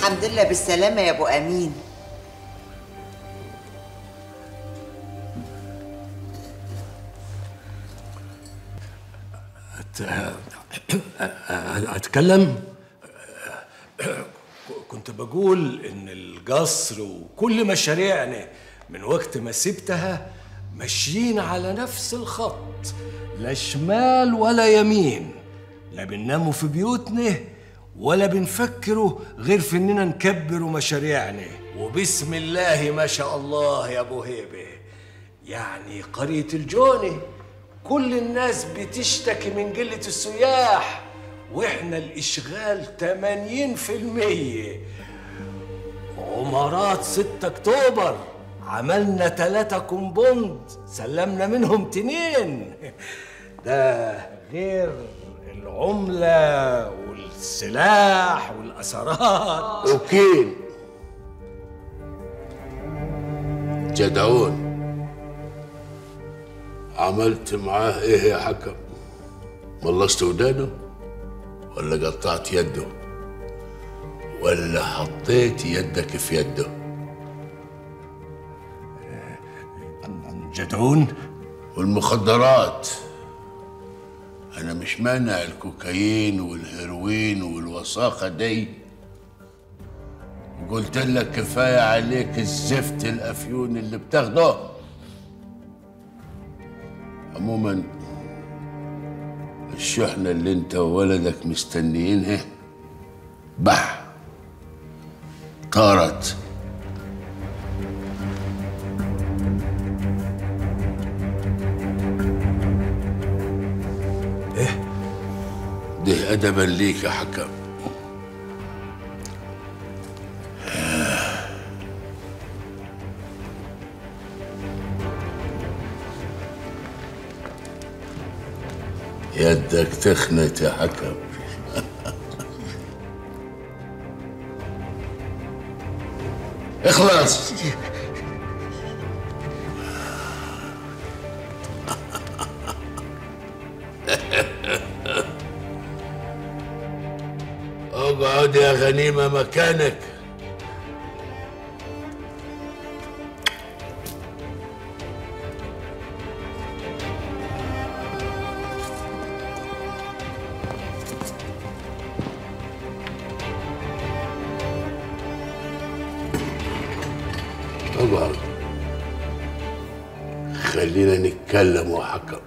الحمد لله بالسلامة يا أبو أمين. أتكلم؟ كنت بقول إن القصر وكل مشاريعنا من وقت ما سبتها ماشيين على نفس الخط، لا شمال ولا يمين، لا بنناموا في بيوتنا ولا بنفكروا غير في إننا نكبروا مشاريعنا. وبسم الله ما شاء الله يا أبو هيبة، يعني قرية الجونة كل الناس بتشتكي من قلة السياح، واحنا الاشغال 80%. عمارات 6 اكتوبر عملنا 3 كومبوند سلمنا منهم 2، ده غير العملة والسلاح والأسرات. وكيل جدعون عملت معاه ايه يا حكم؟ ملصت ودانه ولا قطعت يده ولا حطيت يدك في يده؟ جدعون، والمخدرات انا مش مانع الكوكايين والهيروين والوساخه دي، وقلت لك كفايه عليك الزفت الافيون اللي بتاخده. عموما الشحنه اللي انت وولدك مستنيينها بح طارت. ايه ده ادبا ليك يا حكم. يدك تخنت يا حكم. اخلص. اقعد يا غنيمة مكانك. اقعد، خلينا نتكلم يا حكم.